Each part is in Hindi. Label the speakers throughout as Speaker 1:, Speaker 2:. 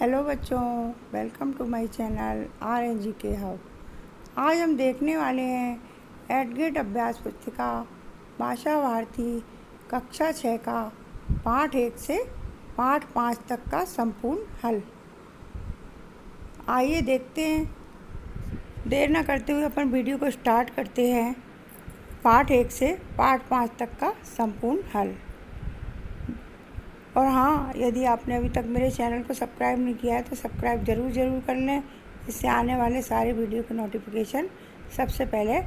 Speaker 1: हेलो बच्चों, welcome to my channel RNGK hub. आज हम देखने वाले हैं एडगेट अभ्यास पुस्तिका भाषा भारती कक्षा 6 का पाठ 1 से पाठ 5 तक का संपूर्ण हल। आइए देखते हैं। देर न करते हुए अपन वीडियो को स्टार्ट करते हैं। पाठ 1 से पाठ 5 तक का संपूर्ण हल। और हाँ, यदि आपने अभी तक मेरे चैनल को सब्सक्राइब नहीं किया है तो सब्सक्राइब ज़रूर कर लें। इससे आने वाले सारे वीडियो के नोटिफिकेशन सबसे पहले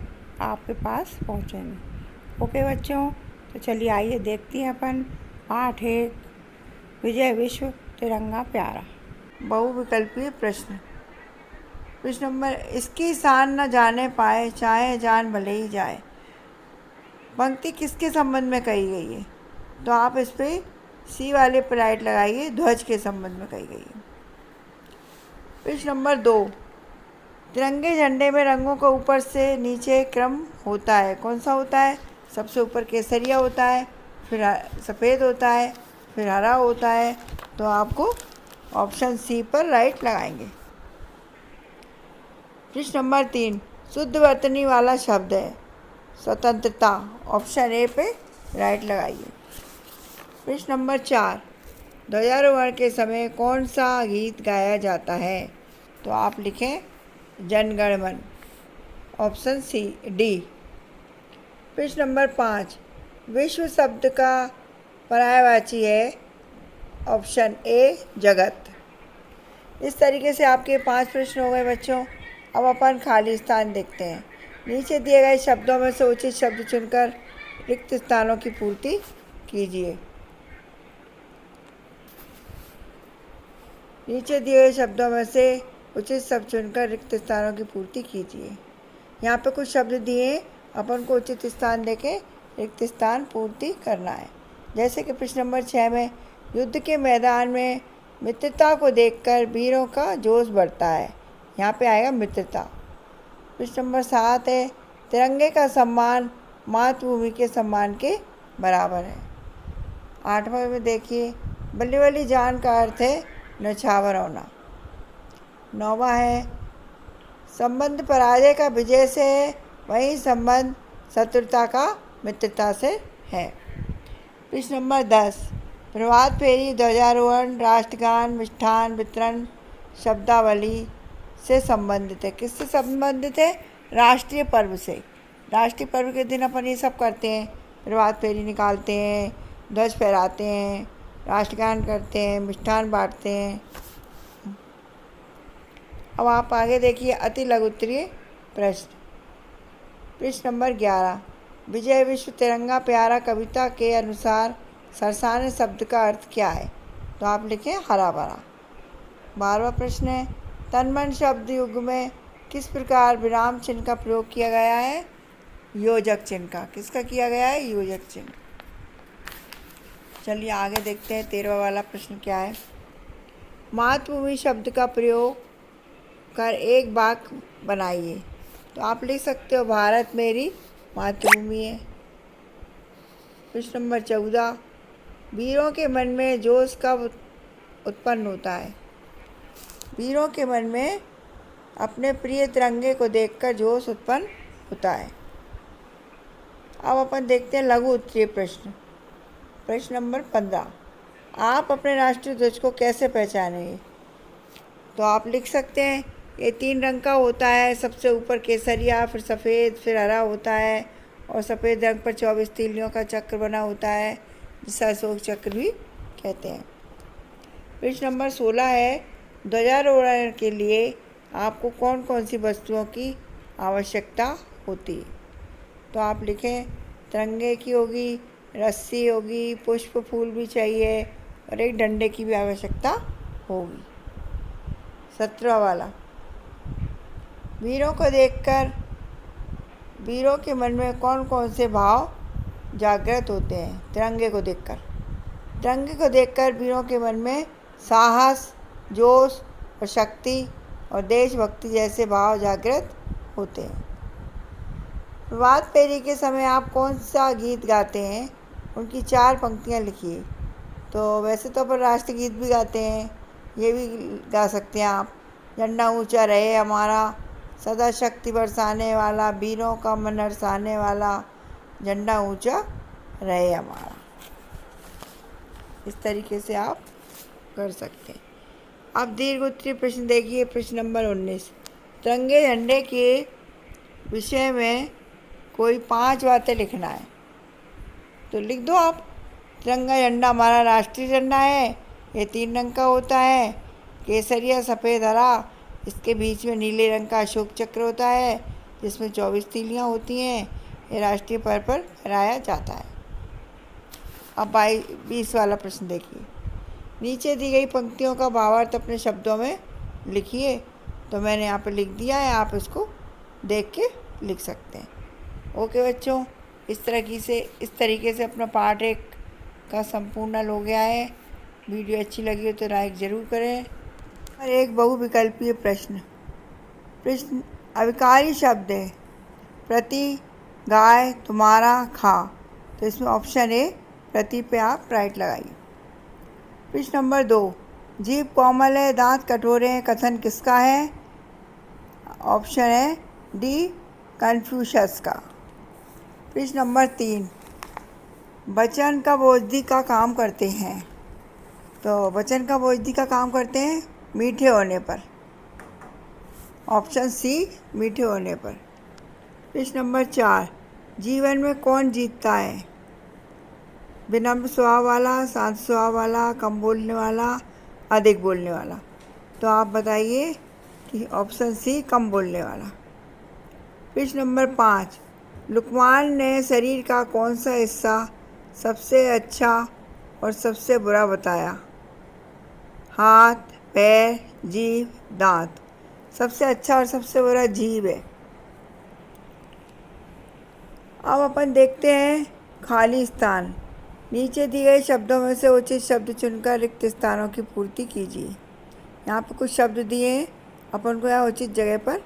Speaker 1: आपके पास पहुँचेंगे। ओके बच्चों, तो चलिए आइए देखते हैं अपन पाठ 1 विजय विश्व तिरंगा प्यारा। बहुविकल्पीय प्रश्न। प्रश्न नंबर, इसकी शान न जाने पाए चाहे जान भले ही जाए। पंक्ति किसके संबंध में कही गई है? तो आप इस पर सी वाले पर राइट लगाइए, ध्वज के संबंध में कही गई है। प्रश्न नंबर 2, तिरंगे झंडे में रंगों का ऊपर से नीचे क्रम होता है, कौन सा होता है? सबसे ऊपर केसरिया होता है, फिर सफ़ेद होता है, फिर हरा होता है। तो आपको ऑप्शन सी पर राइट लगाएंगे। प्रश्न नंबर 3, शुद्ध वर्तनी वाला शब्द है स्वतंत्रता, ऑप्शन ए पे राइट लगाइए। प्रश्न नंबर 4, ध्वजारोहण के समय कौन सा गीत गाया जाता है? तो आप लिखें जन गण मन, ऑप्शन सी डी। प्रश्न नंबर 5, विश्व शब्द का पर्यायवाची है, ऑप्शन ए जगत। इस तरीके से आपके 5 प्रश्न हो गए बच्चों। अब अपन खाली स्थान देखते हैं। नीचे दिए गए शब्दों में से उचित शब्द चुनकर रिक्त स्थानों की पूर्ति कीजिए। नीचे दिए गए शब्दों में से उचित शब्द चुनकर रिक्त स्थानों की पूर्ति कीजिए। यहाँ पे कुछ शब्द दिए, अपन को उचित स्थान देके रिक्त स्थान पूर्ति करना है। जैसे कि प्रश्न नंबर 6 में, युद्ध के मैदान में मित्रता को देखकर वीरों का जोश बढ़ता है, यहाँ पे आएगा मित्रता। प्रश्न नंबर 7 है, तिरंगे का सम्मान मातृभूमि के सम्मान के बराबर है। 8वां में देखिए, बल्ली बल्ली जान का अर्थ है नछावर होना। 9वां है, संबंध पराजय का विजय से है, वही संबंध शत्रुता का मित्रता से है। प्रश्न नंबर 10, प्रभात फेरी, ध्वजारोहण, राष्ट्रगान, मिष्ठान वितरण शब्दावली से संबंधित है। किससे संबंधित है? राष्ट्रीय पर्व से। राष्ट्रीय पर्व के दिन अपन ये सब करते हैं, प्रभात फेरी निकालते हैं, ध्वज फहराते हैं, राष्ट्रगान करते हैं, मिष्ठान बांटते हैं। अब आप आगे देखिए अति लघुत्तरीय प्रश्न। प्रश्न नंबर 11, विजय विश्व तिरंगा प्यारा कविता के अनुसार सरसाने शब्द का अर्थ क्या है? तो आप लिखें हरा भरा। 12वां प्रश्न है, तन मन शब्द युग में किस प्रकार विराम चिन्ह का प्रयोग किया गया है? योजक चिन्ह का। किसका किया गया है? योजक चिन्ह। चलिए आगे देखते हैं 13वां वाला प्रश्न क्या है। मातृभूमि शब्द का प्रयोग कर एक वाक्य बनाइए। तो आप लिख सकते हो, भारत मेरी मातृभूमि है। प्रश्न नंबर 14, वीरों के मन में जोश कब उत्पन्न होता है? वीरों के मन में अपने प्रिय तिरंगे को देखकर जोश उत्पन्न होता है। अब अपन देखते हैं लघु उत्तरीय प्रश्न। प्रश्न नंबर 15, आप अपने राष्ट्रीय ध्वज को कैसे पहचानेंगे? तो आप लिख सकते हैं, ये 3 रंग का होता है, सबसे ऊपर केसरिया, फिर सफ़ेद, फिर हरा होता है, और सफ़ेद रंग पर 24 तीलियों का चक्र बना होता है, जिसे अशोक चक्र भी कहते हैं। प्रश्न नंबर 16 है, ध्वजारोहण के लिए आपको कौन कौन सी वस्तुओं की आवश्यकता होती है? तो आप लिखें, तिरंगे की होगी, रस्सी होगी, पुष्प फूल भी चाहिए, और एक डंडे की भी आवश्यकता होगी। 17वां वाला, वीरों को देखकर वीरों के मन में कौन कौन से भाव जागृत होते हैं? तिरंगे को देखकर। तिरंगे को देखकर वीरों के मन में साहस, जोश और शक्ति और देशभक्ति जैसे भाव जागृत होते हैं। प्रभात फेरी के समय आप कौन सा गीत गाते हैं? उनकी 4 पंक्तियाँ लिखिए। तो वैसे तो अपन राष्ट्रगीत भी गाते हैं, ये भी गा सकते हैं आप। झंडा ऊंचा रहे हमारा, सदा शक्ति बरसाने वाला, वीरों का मन हरसाने वाला, झंडा ऊंचा रहे हमारा। इस तरीके से आप कर सकते हैं। अब दीर्घ उत्तरीय प्रश्न देखिए, प्रश्न नंबर 19। तिरंगे झंडे के विषय में कोई 5 बातें लिखना है, तो लिख दो आप। तिरंगा झंडा हमारा राष्ट्रीय झंडा है। ये 3 रंग का होता है, केसरिया, सफ़ेद, हरा। इसके बीच में नीले रंग का अशोक चक्र होता है जिसमें 24 तीलियाँ होती हैं। ये राष्ट्रीय पर्व पर फहराया जाता है। अब 20 वाला प्रश्न देखिए। नीचे दी गई पंक्तियों का भावार्थ अपने शब्दों में लिखिए। तो मैंने यहाँ पे लिख दिया है, आप इसको देख के लिख सकते हैं। ओके बच्चों, इस तरीके से अपना पार्ट 1 का संपूर्ण हो गया है। वीडियो अच्छी लगी हो तो लाइक ज़रूर करें। और एक बहुविकल्पीय प्रश्न अविकारी शब्द है, प्रति, गाय, तुम्हारा, खा। तो इसमें ऑप्शन ए प्रति पे आप राइट लगाइए। प्रश्न नंबर 2, जीभ कोमल है, दांत कठोर हैं, कथन किसका है? ऑप्शन है डी कन्फ्यूशस का। प्रश्न नंबर 3, वचन कब औषधि का काम करते हैं? तो वचन कब औषधि का काम करते हैं? मीठे होने पर। ऑप्शन सी मीठे होने पर। प्रश्न नंबर 4, जीवन में कौन जीतता है? विनम्र स्वभाव वाला, शांत स्वभाव वाला, कम बोलने वाला, अधिक बोलने वाला। तो आप बताइए कि ऑप्शन सी कम बोलने वाला। प्रश्न नंबर 5, लुकमान ने शरीर का कौन सा हिस्सा सबसे अच्छा और सबसे बुरा बताया? हाथ, पैर, जीभ, दांत। सबसे अच्छा और सबसे बुरा जीभ है। अब अपन देखते हैं खाली स्थान। नीचे दिए गए शब्दों में से उचित शब्द चुनकर रिक्त स्थानों की पूर्ति कीजिए। यहाँ पे कुछ शब्द दिए हैं, अपन को यहाँ उचित जगह पर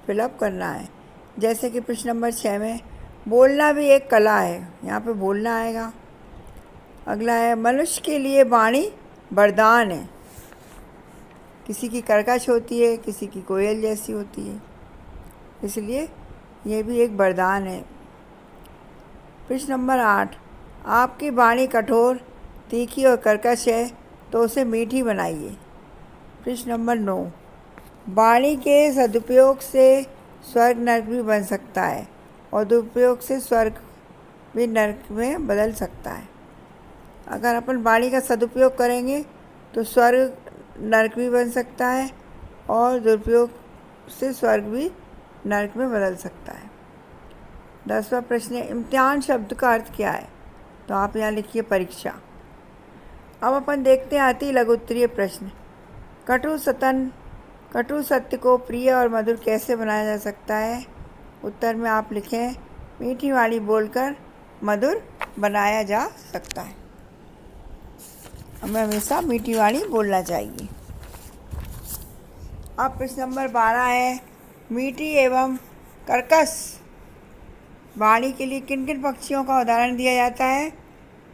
Speaker 1: फिलअप करना है। जैसे कि प्रश्न नंबर 6 में बोलना भी एक कला है, यहाँ पे बोलना आएगा। अगला है मनुष्य के लिए वाणी वरदान है। किसी की कर्कश होती है, किसी की कोयल जैसी होती है, इसलिए ये भी एक वरदान है। प्रश्न नंबर 8, आपकी वाणी कठोर, तीखी और कर्कश है तो उसे मीठी बनाइए। प्रश्न नंबर 9, वाणी के सदुपयोग से स्वर्ग नरक भी बन सकता है और दुरुपयोग से स्वर्ग भी नरक में बदल सकता है। अगर अपन वाणी का सदुपयोग करेंगे तो स्वर्ग नरक भी बन सकता है और दुरुपयोग से स्वर्ग भी नरक में बदल सकता है। 10वां प्रश्न है इम्तिहान शब्द का अर्थ क्या है? तो आप यहाँ लिखिए परीक्षा। अब अपन देखते हैं अति लघु उत्तरीय प्रश्न। कटु सत्य को प्रिय और मधुर कैसे बनाया जा सकता है? उत्तर में आप लिखें मीठी वाणी बोलकर मधुर बनाया जा सकता है। हमें हमेशा मीठी वाणी बोलना चाहिए। अब प्रश्न नंबर 12 है मीठी एवं कर्कश वाणी के लिए किन किन पक्षियों का उदाहरण दिया जाता है?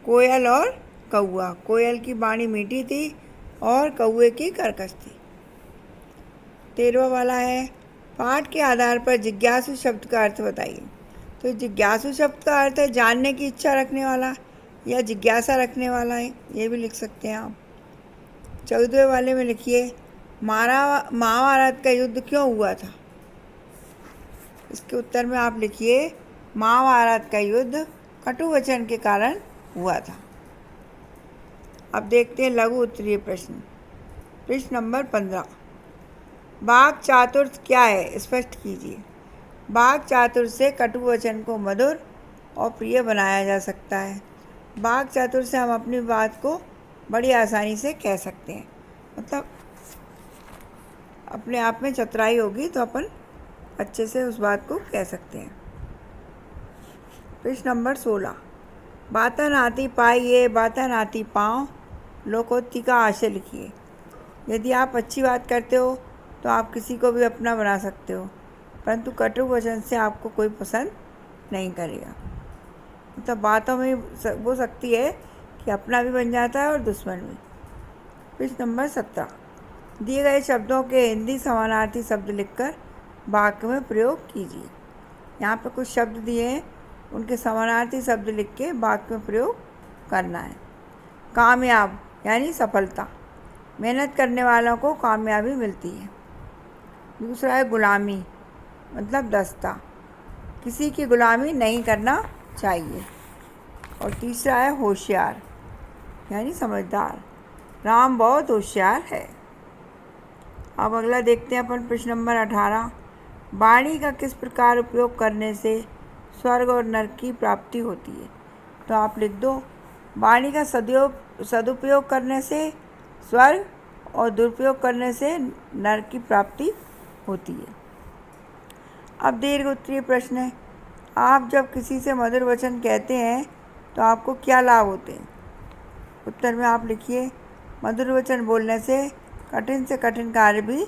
Speaker 1: कोयल और कौआ। कोयल की वाणी मीठी थी और कौए की कर्कश थी। 13वां वाला है पाठ के आधार पर जिज्ञासु शब्द का अर्थ बताइए। तो जिज्ञासु शब्द का अर्थ है जानने की इच्छा रखने वाला या जिज्ञासा रखने वाला है, ये भी लिख सकते हैं आप। 14वें वाले में लिखिए महाभारत का युद्ध क्यों हुआ था? इसके उत्तर में आप लिखिए महाभारत का युद्ध कटु वचन के कारण हुआ था। अब देखते हैं लघु उत्तरीय प्रश्न। प्रश्न नंबर 15, वाक् चातुर्य क्या है? स्पष्ट कीजिए। वाक् चातुर्य से कटु वचन को मधुर और प्रिय बनाया जा सकता है। वाक् चातुर्य से हम अपनी बात को बड़ी आसानी से कह सकते हैं, मतलब अपने आप में चतुराई होगी तो अपन अच्छे से उस बात को कह सकते हैं। प्रश्न नंबर 16, बाता नाती पाइए बाता नाती पाँव लोकोक्ति का आशय लिखिए। यदि आप अच्छी बात करते हो तो आप किसी को भी अपना बना सकते हो, परंतु कटु वचन से आपको कोई पसंद नहीं करेगा। मतलब बातों में वो शक्ति है कि अपना भी बन जाता है और दुश्मन भी। प्रश्न नंबर 17, दिए गए शब्दों के हिंदी समानार्थी शब्द लिखकर वाक्य में प्रयोग कीजिए। यहाँ पे कुछ शब्द दिए हैं, उनके समानार्थी शब्द लिख के वाक्य में प्रयोग करना है। कामयाब यानी सफलता, मेहनत करने वालों को कामयाबी मिलती है। दूसरा है गुलामी, मतलब दस्ता, किसी की गुलामी नहीं करना चाहिए। और तीसरा है होशियार यानी समझदार, राम बहुत होशियार है। अब अगला देखते हैं अपन प्रश्न नंबर 18। वाणी का किस प्रकार उपयोग करने से स्वर्ग और नरक की प्राप्ति होती है? तो आप लिख दो, वाणी का सदुपयोग करने से स्वर्ग और दुरुपयोग करने से नरक की प्राप्ति होती है। अब दीर्घ उत्तरीय प्रश्न है, आप जब किसी से मधुर वचन कहते हैं तो आपको क्या लाभ होते हैं? उत्तर में आप लिखिए, मधुर वचन बोलने से कठिन कार्य भी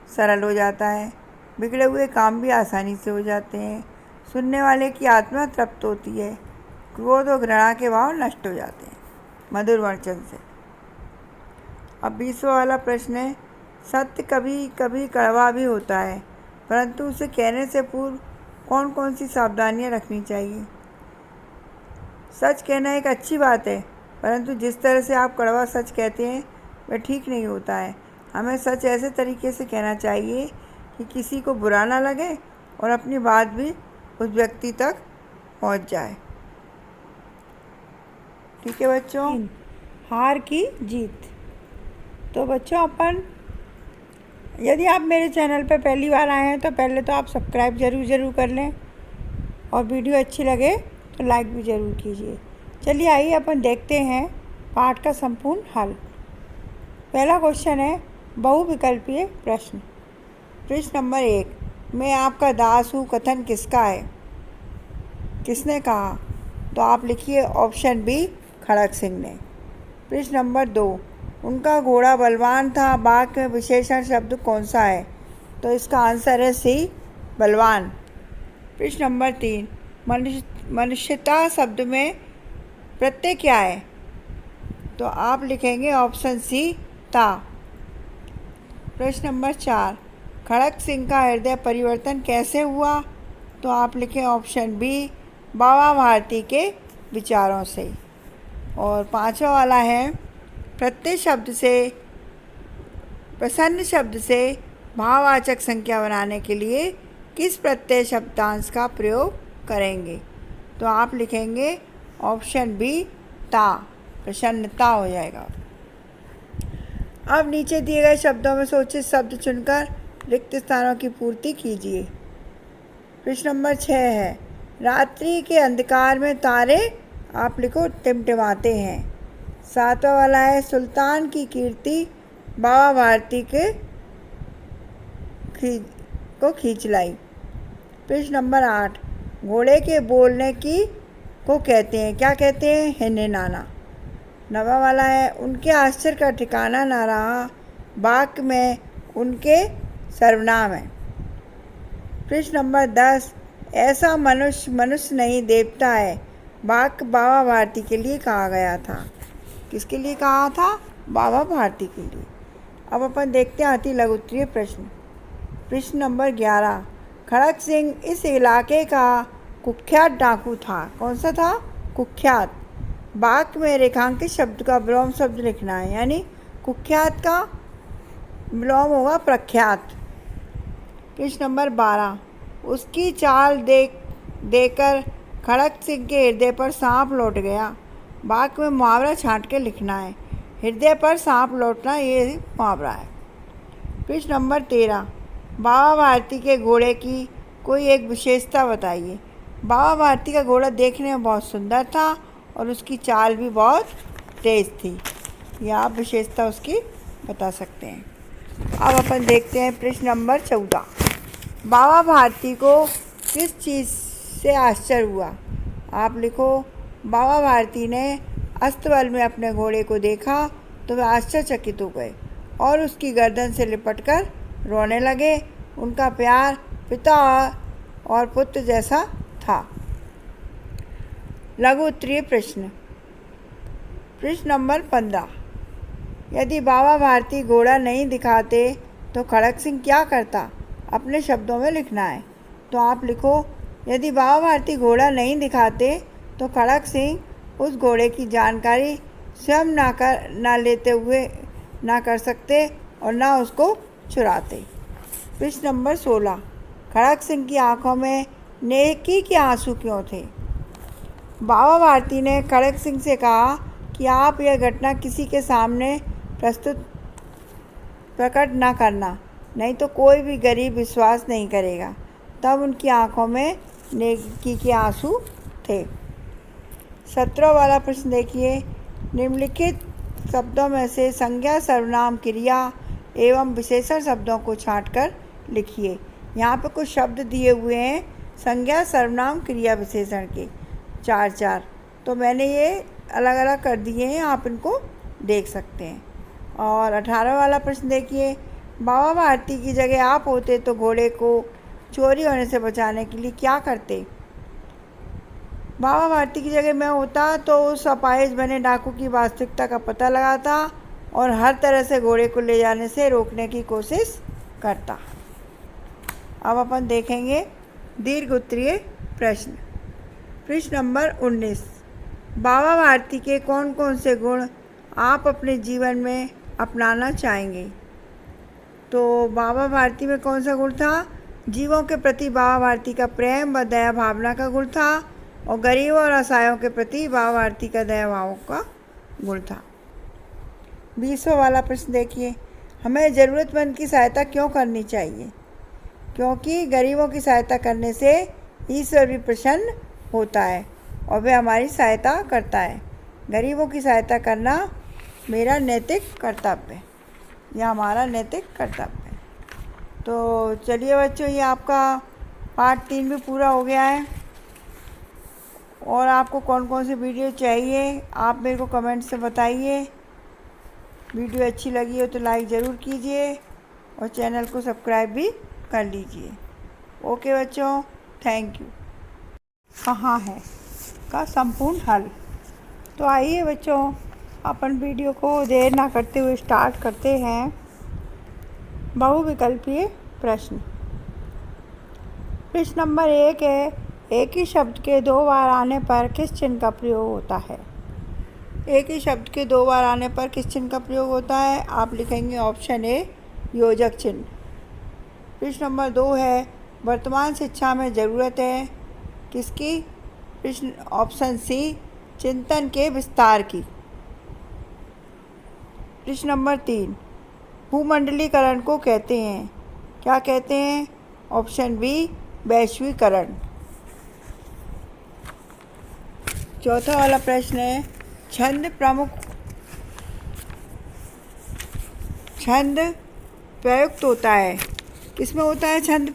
Speaker 1: सरल हो जाता है, बिगड़े हुए काम भी आसानी से हो जाते हैं, सुनने वाले की आत्मा तृप्त होती है, क्रोध और घृणा के भाव नष्ट हो जाते हैं मधुर वचन से। अब 20वां वाला प्रश्न है, सत्य कभी कभी कड़वा भी होता है, परंतु उसे कहने से पूर्व कौन कौन सी सावधानियां रखनी चाहिए? सच कहना एक अच्छी बात है, परंतु जिस तरह से आप कड़वा सच कहते हैं वह ठीक नहीं होता है। हमें सच ऐसे तरीके से कहना चाहिए कि किसी को बुरा ना लगे और अपनी बात भी उस व्यक्ति तक पहुंच जाए। ठीक है बच्चों। हार की जीत। तो बच्चों अपन, यदि आप मेरे चैनल पर पहली बार आए हैं तो पहले तो आप सब्सक्राइब ज़रूर कर लें, और वीडियो अच्छी लगे तो लाइक भी ज़रूर कीजिए। चलिए आइए अपन देखते हैं पाठ का संपूर्ण हल। पहला क्वेश्चन है बहुविकल्पीय प्रश्न। प्रश्न नंबर 1, मैं आपका दास हूँ कथन किसका है? किसने कहा? तो आप लिखिए ऑप्शन बी, खड़क सिंह ने। प्रश्न नंबर 2, उनका घोड़ा बलवान था, वाक्य में विशेषण शब्द कौन सा है? तो इसका आंसर है सी, बलवान। प्रश्न नंबर 3, मनुष्यता शब्द में प्रत्यय क्या है? तो आप लिखेंगे ऑप्शन सी, ता। प्रश्न नंबर 4, खड़क सिंह का हृदय परिवर्तन कैसे हुआ? तो आप लिखें ऑप्शन बी, बाबा भारती के विचारों से। और 5वां वाला है, प्रत्यय शब्द से, प्रसन्न शब्द से भाववाचक संख्या बनाने के लिए किस प्रत्यय शब्दांश का प्रयोग करेंगे? तो आप लिखेंगे ऑप्शन बी, ता, प्रसन्नता हो जाएगा। अब नीचे दिए गए शब्दों में सोचित शब्द चुनकर रिक्त स्थानों की पूर्ति कीजिए। प्रश्न नंबर 6 है, रात्रि के अंधकार में तारे, आप लिखो टिमटिमाते हैं। 7वां वाला है, सुल्तान की कीर्ति बाबा भारती को खींच लाई। प्रश्न नंबर 8, घोड़े के बोलने की को कहते हैं, क्या कहते हैं? हिनहिनाना। 9वां वाला है, उनके आश्चर्य का ठिकाना ना रहा, वाक्य में उनके सर्वनाम है। प्रश्न नंबर 10, ऐसा मनुष्य नहीं देवता है, वाक्य बाबा भारती के लिए कहा गया था। किसके लिए कहा था? बाबा भारती के लिए। अब अपन देखते हैं अति लघु उत्तरीय प्रश्न। प्रश्न नंबर 11, खड़क सिंह इस इलाके का कुख्यात डाकू था। कौन सा था? कुख्यात। वाक्य में रेखांकित शब्द का विलोम शब्द लिखना है, यानी कुख्यात का विलोम होगा प्रख्यात। प्रश्न नंबर 12, उसकी चाल देखकर खड़क सिंह के हृदय पर सांप लौट गया। वाक्य में मुहावरा छांट के लिखना है, हृदय पर सांप लौटना ये मुहावरा है। प्रश्न नंबर 13, बाबा भारती के घोड़े की कोई एक विशेषता बताइए। बाबा भारती का घोड़ा देखने में बहुत सुंदर था और उसकी चाल भी बहुत तेज़ थी। यह आप विशेषता उसकी बता सकते हैं। अब अपन देखते हैं प्रश्न नंबर 14, बाबा भारती को किस चीज़ से आश्चर्य हुआ? आप लिखो, बाबा भारती ने अस्तबल में अपने घोड़े को देखा तो वे आश्चर्यचकित हो गए और उसकी गर्दन से लिपटकर रोने लगे। उनका प्यार पिता और पुत्र जैसा था। लघु उत्तरीय प्रश्न। प्रश्न नंबर 15, यदि बाबा भारती घोड़ा नहीं दिखाते तो खड़क सिंह क्या करता? अपने शब्दों में लिखना है। तो आप लिखो, यदि बाबा भारती घोड़ा नहीं दिखाते तो खड़क सिंह उस घोड़े की जानकारी स्वयं ना लेते हुए ना कर सकते और ना उसको चुराते। प्रश्न नंबर 16, खड़क सिंह की आंखों में नेकी के आंसू क्यों थे? बाबा भारती ने खड़क सिंह से कहा कि आप यह घटना किसी के सामने प्रकट ना करना, नहीं तो कोई भी गरीब विश्वास नहीं करेगा। तब उनकी आंखों में नेकी के आंसू थे। 17 वाला प्रश्न देखिए, निम्नलिखित शब्दों में से संज्ञा, सर्वनाम, क्रिया एवं विशेषण शब्दों को छांटकर लिखिए। यहाँ पे कुछ शब्द दिए हुए हैं संज्ञा, सर्वनाम, क्रिया, विशेषण के 4-4, तो मैंने ये अलग अलग कर दिए हैं, आप इनको देख सकते हैं। और 18 वाला प्रश्न देखिए, बाबा भारती की जगह आप होते तो घोड़े को चोरी होने से बचाने के लिए क्या करते? बाबा भारती की जगह मैं होता तो उस अपाहिज बने डाकू की वास्तविकता का पता लगाता और हर तरह से घोड़े को ले जाने से रोकने की कोशिश करता। अब अपन देखेंगे दीर्घ उत्तरीय प्रश्न। प्रश्न नंबर 19, बाबा भारती के कौन कौन से गुण आप अपने जीवन में अपनाना चाहेंगे? तो बाबा भारती में कौन सा गुण था? जीवों के प्रति बाबा भारती का प्रेम व दया भावना का गुण था और गरीबों और असहायों के प्रति बाबा भारती का दया भाव का गुण था। 20वां वाला प्रश्न देखिए, हमें ज़रूरतमंद की सहायता क्यों करनी चाहिए? क्योंकि गरीबों की सहायता करने से ईश्वर भी प्रसन्न होता है और वह हमारी सहायता करता है। गरीबों की सहायता करना मेरा नैतिक कर्तव्य है, यह हमारा नैतिक कर्तव्य है। तो चलिए बच्चों, ये आपका पार्ट 3 भी पूरा हो गया है। और आपको कौन कौन सी वीडियो चाहिए आप मेरे को कमेंट से बताइए। वीडियो अच्छी लगी हो तो लाइक ज़रूर कीजिए और चैनल को सब्सक्राइब भी कर लीजिए। ओके बच्चों, थैंक यू। कहाँ है का संपूर्ण हल। तो आइए बच्चों, अपन वीडियो को देर ना करते हुए स्टार्ट करते हैं। बहुविकल्पीय प्रश्न। प्रश्न नंबर 1 है, एक ही शब्द के 2 बार आने पर किस चिन्ह का प्रयोग होता है? एक ही शब्द के 2 बार आने पर किस चिन्ह का प्रयोग होता है? आप लिखेंगे ऑप्शन ए, योजक चिन्ह। प्रश्न नंबर 2 है, वर्तमान शिक्षा में ज़रूरत है किसकी? प्रश्न ऑप्शन सी, चिंतन के विस्तार की। प्रश्न नंबर 3, भूमंडलीकरण को कहते हैं, क्या कहते हैं? ऑप्शन बी, वैश्वीकरण। चौथा वाला प्रश्न है, छंद प्रयुक्त होता है, किसमें होता है छंद?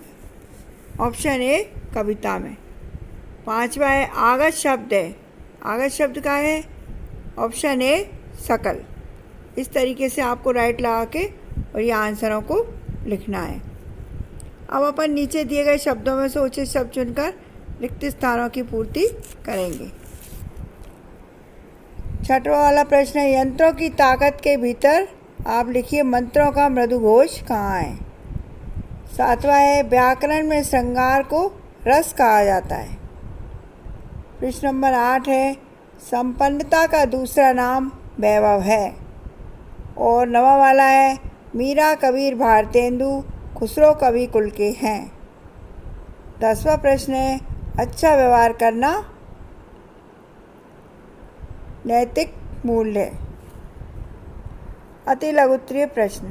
Speaker 1: ऑप्शन ए, कविता में। 5वां है, आगत शब्द है, आगत शब्द का है? ऑप्शन ए, सकल। इस तरीके से आपको राइट लगा के और ये आंसरों को लिखना है। अब अपन नीचे दिए गए शब्दों में से उचित शब्द चुनकर रिक्त स्थानों की पूर्ति करेंगे। 6वां वाला प्रश्न है, यंत्रों की ताकत के भीतर आप लिखिए मंत्रों का मृदु घोष कहाँ है? 7वां है, व्याकरण में श्रृंगार को रस कहा जाता है। प्रश्न नंबर 8 है, संपन्नता का दूसरा नाम वैभव है। और 9वां वाला है, मीरा, कबीर, भारतेंदु, खुसरो कवि कुल के हैं। 10वां प्रश्न है, अच्छा व्यवहार करना नैतिक मूल्य है। अति लघुत्तरीय प्रश्न।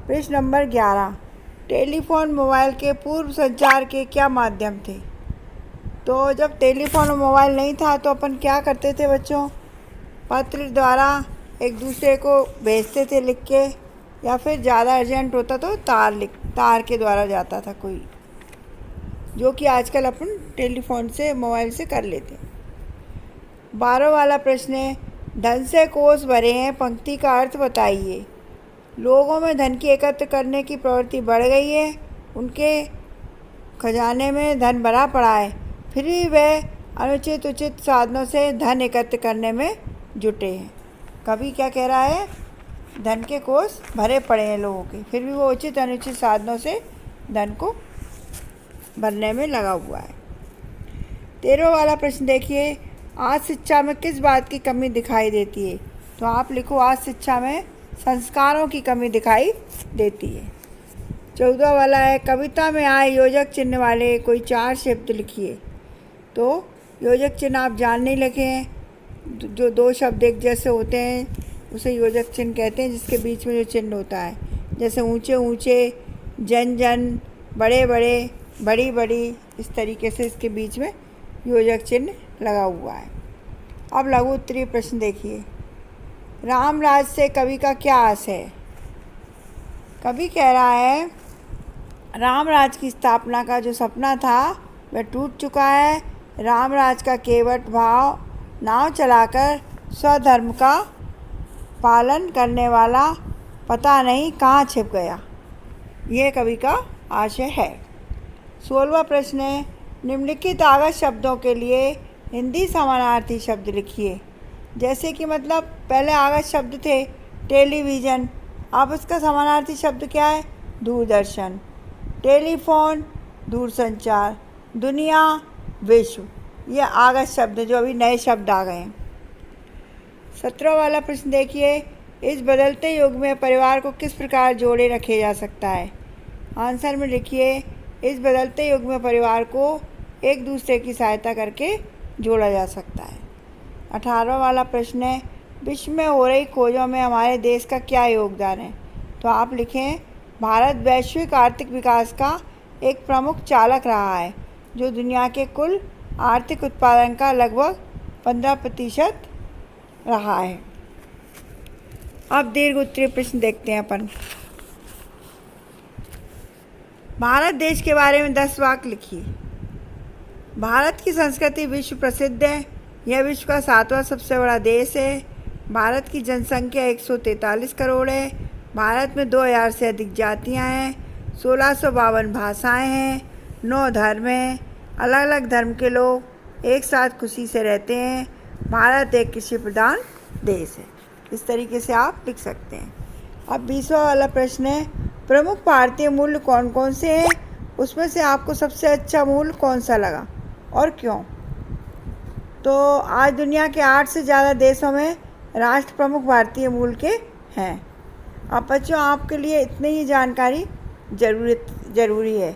Speaker 1: प्रश्न नंबर 11, टेलीफोन मोबाइल के पूर्व संचार के क्या माध्यम थे? तो जब टेलीफोन और मोबाइल नहीं था तो अपन क्या करते थे बच्चों? पत्र द्वारा एक दूसरे को भेजते थे लिख के, या फिर ज़्यादा अर्जेंट होता तो तार के द्वारा जाता था कोई, जो कि आजकल अपन टेलीफोन से मोबाइल से कर लेते हैं। 12वां वाला प्रश्न है, धन से कोष भरे हैं, पंक्ति का अर्थ बताइए। लोगों में धन की एकत्र करने की प्रवृत्ति बढ़ गई है, उनके खजाने में धन भरा पड़ा है, फिर भी वे अनुचित उचित साधनों से धन एकत्र करने में जुटे हैं। कवि क्या कह रहा है? धन के कोष भरे पड़े हैं लोगों के, फिर भी वो उचित अनुचित साधनों से धन को भरने में लगा हुआ है। 13वां वाला प्रश्न देखिए, आज शिक्षा में किस बात की कमी दिखाई देती है? तो आप लिखो, आज शिक्षा में संस्कारों की कमी दिखाई देती है। 14वां वाला है, कविता में आए योजक चिन्ह वाले कोई 4 शब्द लिखिए। तो योजक चिन्ह आप जान नहीं लिखे हैं, जो 2 शब्द एक जैसे होते हैं उसे योजक चिन्ह कहते हैं, जिसके बीच में जो चिन्ह होता है, जैसे ऊंचे ऊंचे, जन जन, बड़े बड़े, बड़ी बड़ी, इस तरीके से इसके बीच में योजक चिन्ह लगा हुआ है। अब लघु उत्तरीय प्रश्न देखिए, रामराज से कवि का क्या आशय है? कवि कह रहा है, रामराज की स्थापना का जो सपना था वह टूट चुका है। रामराज का केवट भाव नाव चलाकर स्वधर्म का पालन करने वाला पता नहीं कहाँ छिप गया, यह कवि का आशय है। 16वां प्रश्न है, निम्नलिखित आगत शब्दों के लिए हिंदी समानार्थी शब्द लिखिए। जैसे कि मतलब पहले आगत शब्द थे टेलीविज़न, अब उसका समानार्थी शब्द क्या है? दूरदर्शन। टेलीफोन दूरसंचार, दुनिया विश्व, ये आगत शब्द जो अभी नए शब्द आ गए हैं। 17वां वाला प्रश्न देखिए, इस बदलते युग में परिवार को किस प्रकार जोड़े रखे जा सकता है? आंसर में लिखिए, इस बदलते युग में परिवार को एक दूसरे की सहायता करके जोड़ा जा सकता है। 18वां वाला प्रश्न है, विश्व में हो रही खोजों में हमारे देश का क्या योगदान है? तो आप लिखें, भारत वैश्विक आर्थिक विकास का एक प्रमुख चालक रहा है, जो दुनिया के कुल आर्थिक उत्पादन का लगभग 15% रहा है। अब दीर्घ उत्तरीय प्रश्न देखते हैं अपन। भारत देश के बारे में 10 वाक्य लिखिए। भारत की संस्कृति विश्व प्रसिद्ध है। यह विश्व का 7वां सबसे बड़ा देश है। भारत की जनसंख्या 143 करोड़ है। भारत में 2000 से अधिक जातियां हैं। 1652 भाषाएं हैं। 9 धर्म हैं। अलग अलग धर्म के लोग एक साथ खुशी से रहते हैं। भारत एक कृषि प्रधान देश है। इस तरीके से आप लिख सकते हैं। अब 20वां वाला प्रश्न है, प्रमुख भारतीय मूल्य कौन कौन से हैं? उसमें से आपको सबसे अच्छा मूल्य कौन सा लगा और क्यों? तो आज दुनिया के 8 से ज़्यादा देशों में राष्ट्र प्रमुख भारतीय मूल्य के हैं। अब बच्चों, आपके लिए इतनी ही जानकारी ज़रूरी है।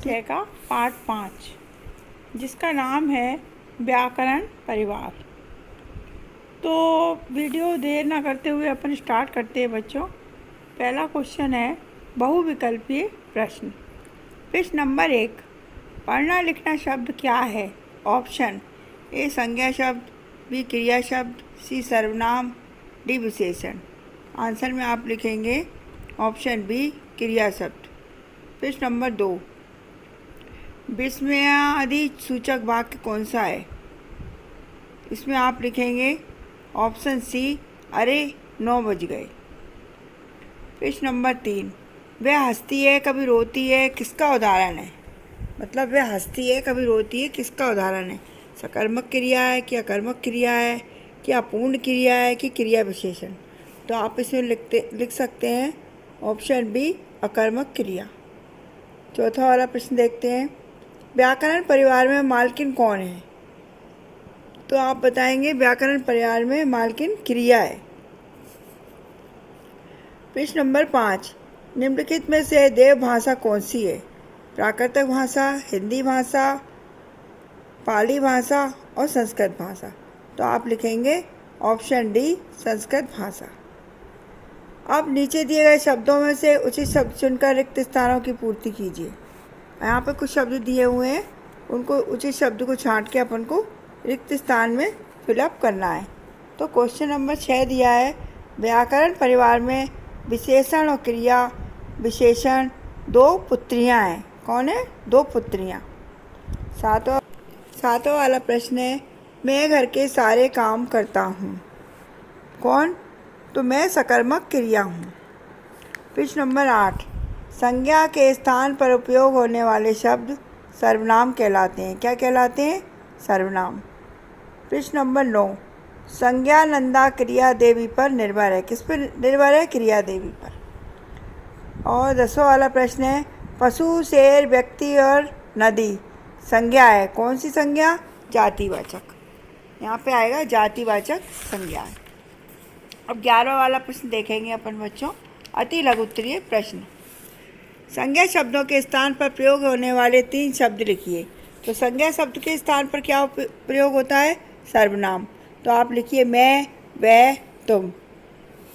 Speaker 2: का पार्ट 5, जिसका नाम है व्याकरण परिवार। तो वीडियो देर ना करते हुए अपन स्टार्ट करते हैं बच्चों। पहला क्वेश्चन है बहुविकल्पीय प्रश्न। प्रश्न नंबर 1, पढ़ना लिखना शब्द क्या है? ऑप्शन ए संज्ञा शब्द, बी क्रिया शब्द, सी सर्वनाम, डी विशेषण। आंसर में आप लिखेंगे ऑप्शन बी क्रिया शब्द। प्रश्न नंबर 2, विस्मयादि सूचक वाक्य कौन सा है? इसमें आप लिखेंगे ऑप्शन सी अरे 9 बज गए। प्रश्न नंबर 3, वह हंसती है कभी रोती है, किसका उदाहरण है? मतलब वह हंसती है कभी रोती है, किसका उदाहरण है? सकर्मक क्रिया है कि अकर्मक क्रिया है, क्या पूर्ण क्रिया है कि क्रिया विशेषण? तो आप इसमें लिख सकते हैं ऑप्शन बी अकर्मक क्रिया। चौथा वाला प्रश्न देखते हैं, व्याकरण परिवार में मालकिन कौन है? तो आप बताएंगे व्याकरण परिवार में मालकिन क्रिया है। प्रश्न नंबर 5, निम्नलिखित में से देव भाषा कौन सी है? प्राकृतिक भाषा, हिंदी भाषा, पाली भाषा और संस्कृत भाषा। तो आप लिखेंगे ऑप्शन डी संस्कृत भाषा। अब नीचे दिए गए शब्दों में से उचित शब्द चुनकर रिक्त स्थानों की पूर्ति कीजिए। यहाँ पे कुछ शब्द दिए हुए हैं, उनको उचित शब्द को छांट के अपन को रिक्त स्थान में फिलअप करना है। तो क्वेश्चन नंबर 6 दिया है, व्याकरण परिवार में विशेषण और क्रिया विशेषण 2 पुत्रियाँ हैं। कौन है? 2 पुत्रियाँ। सातवां वाला प्रश्न है, मैं घर के सारे काम करता हूँ। कौन? तो मैं सकर्मक क्रिया हूँ। प्रश्न नंबर 8, संज्ञा के स्थान पर उपयोग होने वाले शब्द सर्वनाम कहलाते हैं। क्या कहलाते हैं? सर्वनाम। प्रश्न नंबर 9, संज्ञा नंदा क्रिया देवी पर निर्भर है। किस पर निर्भर है? क्रिया देवी पर। और 10वां वाला प्रश्न है, पशु, शेर, व्यक्ति और नदी संज्ञा है। कौन सी संज्ञा? जातिवाचक। यहाँ पे आएगा जातिवाचक संज्ञा। अब 11वां वाला प्रश्न देखेंगे अपन बच्चों, अति लघु उत्तरीय प्रश्न। संज्ञा शब्दों के स्थान पर प्रयोग होने वाले 3 शब्द लिखिए। तो संज्ञा शब्द के स्थान पर क्या प्रयोग होता है? सर्वनाम। तो आप लिखिए मैं, वह, तुम।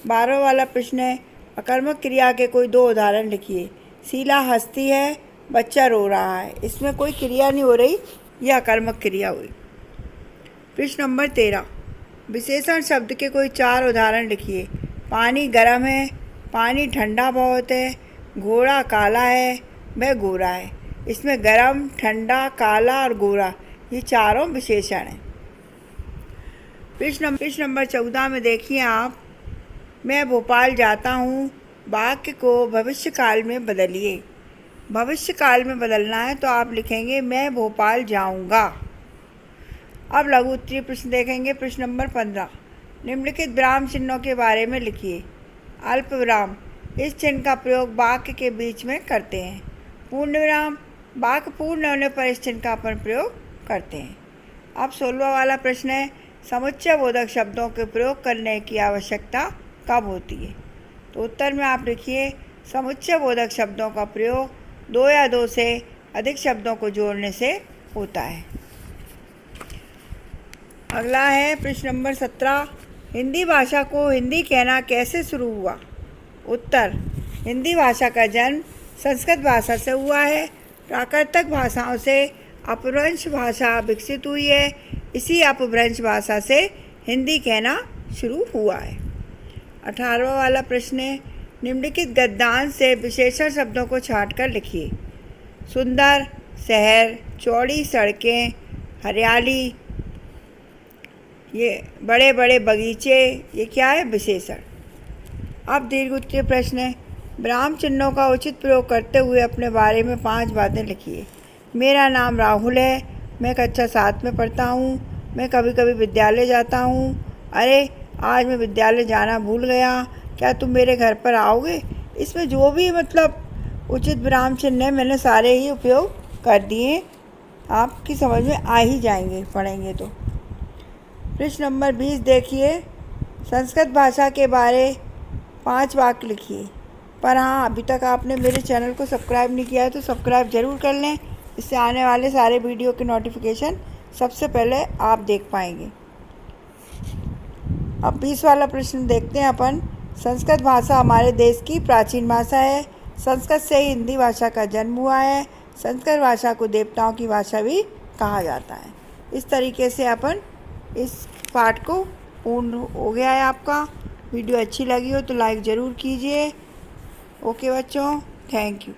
Speaker 2: 12वां वाला प्रश्न है, अकर्मक क्रिया के कोई 2 उदाहरण लिखिए। शीला हंसती है, बच्चा रो रहा है। इसमें कोई क्रिया नहीं हो रही, यह अकर्मक क्रिया हुई। प्रश्न नंबर 13, विशेषण शब्द के कोई 4 उदाहरण लिखिए। पानी गर्म है, पानी ठंडा बहुत है, घोड़ा काला है, वह गोरा है। इसमें गर्म, ठंडा, काला और गोरा ये चारों विशेषण हैं। प्रश्न नंबर 14 में देखिए आप, मैं भोपाल जाता हूँ वाक्य को भविष्य काल में बदलिए। भविष्य काल में बदलना है तो आप लिखेंगे मैं भोपाल जाऊँगा। अब लघु उत्तरीय प्रश्न देखेंगे। प्रश्न नंबर 15, निम्नलिखित विराम चिन्हों के बारे में लिखिए। अल्प विराम, इस चिन्ह का प्रयोग वाक्य के बीच में करते हैं। पूर्ण विराम, वाक्य पूर्ण होने पर इस चिन्ह का अपन प्रयोग करते हैं। अब 16वां वाला प्रश्न है, समुच्चय बोधक शब्दों के प्रयोग करने की आवश्यकता कब होती है? तो उत्तर में आप लिखिए, समुच्चय बोधक शब्दों का प्रयोग 2 या 2 से अधिक शब्दों को जोड़ने से होता है। अगला है प्रश्न नंबर 17, हिंदी भाषा को हिंदी कहना कैसे शुरू हुआ? उत्तर, हिंदी भाषा का जन्म संस्कृत भाषा से हुआ है। प्राकृतिक भाषाओं से अपभ्रंश भाषा विकसित हुई है। इसी अपभ्रंश भाषा से हिंदी कहना शुरू हुआ है। 18वां वाला प्रश्न है, निम्नलिखित गद्यांश से विशेषण शब्दों को छांटकर लिखिए। सुंदर, शहर, चौड़ी सड़कें, हरियाली, ये बड़े बड़े बगीचे, ये क्या है? विशेषण। अब दीर्घ उत्तरीय प्रश्न है, विराम चिन्हों का उचित प्रयोग करते हुए अपने बारे में 5 बातें लिखिए। मेरा नाम राहुल है, मैं कक्षा 7 में पढ़ता हूँ, मैं कभी कभी विद्यालय जाता हूँ। अरे आज मैं विद्यालय जाना भूल गया, क्या तुम मेरे घर पर आओगे? इसमें जो भी मतलब उचित विराम चिन्ह है मैंने सारे ही उपयोग कर दिए, आपकी समझ में आ ही जाएंगे पढ़ेंगे तो। प्रश्न नंबर 20 देखिए, संस्कृत भाषा के बारे 5 वाक्य लिखिए। पर हाँ, अभी तक आपने मेरे चैनल को सब्सक्राइब नहीं किया है तो सब्सक्राइब ज़रूर कर लें, इससे आने वाले सारे वीडियो के नोटिफिकेशन सबसे पहले आप देख पाएंगे। अब 20 वाला प्रश्न देखते हैं अपन, संस्कृत भाषा हमारे देश की प्राचीन भाषा है। संस्कृत से ही हिंदी भाषा का जन्म हुआ है। संस्कृत भाषा को देवताओं की भाषा भी कहा जाता है। इस तरीके से अपन इस पाठ को पूर्ण हो गया है आपका। वीडियो अच्छी लगी हो तो लाइक ज़रूर कीजिए। ओके बच्चों, थैंक यू।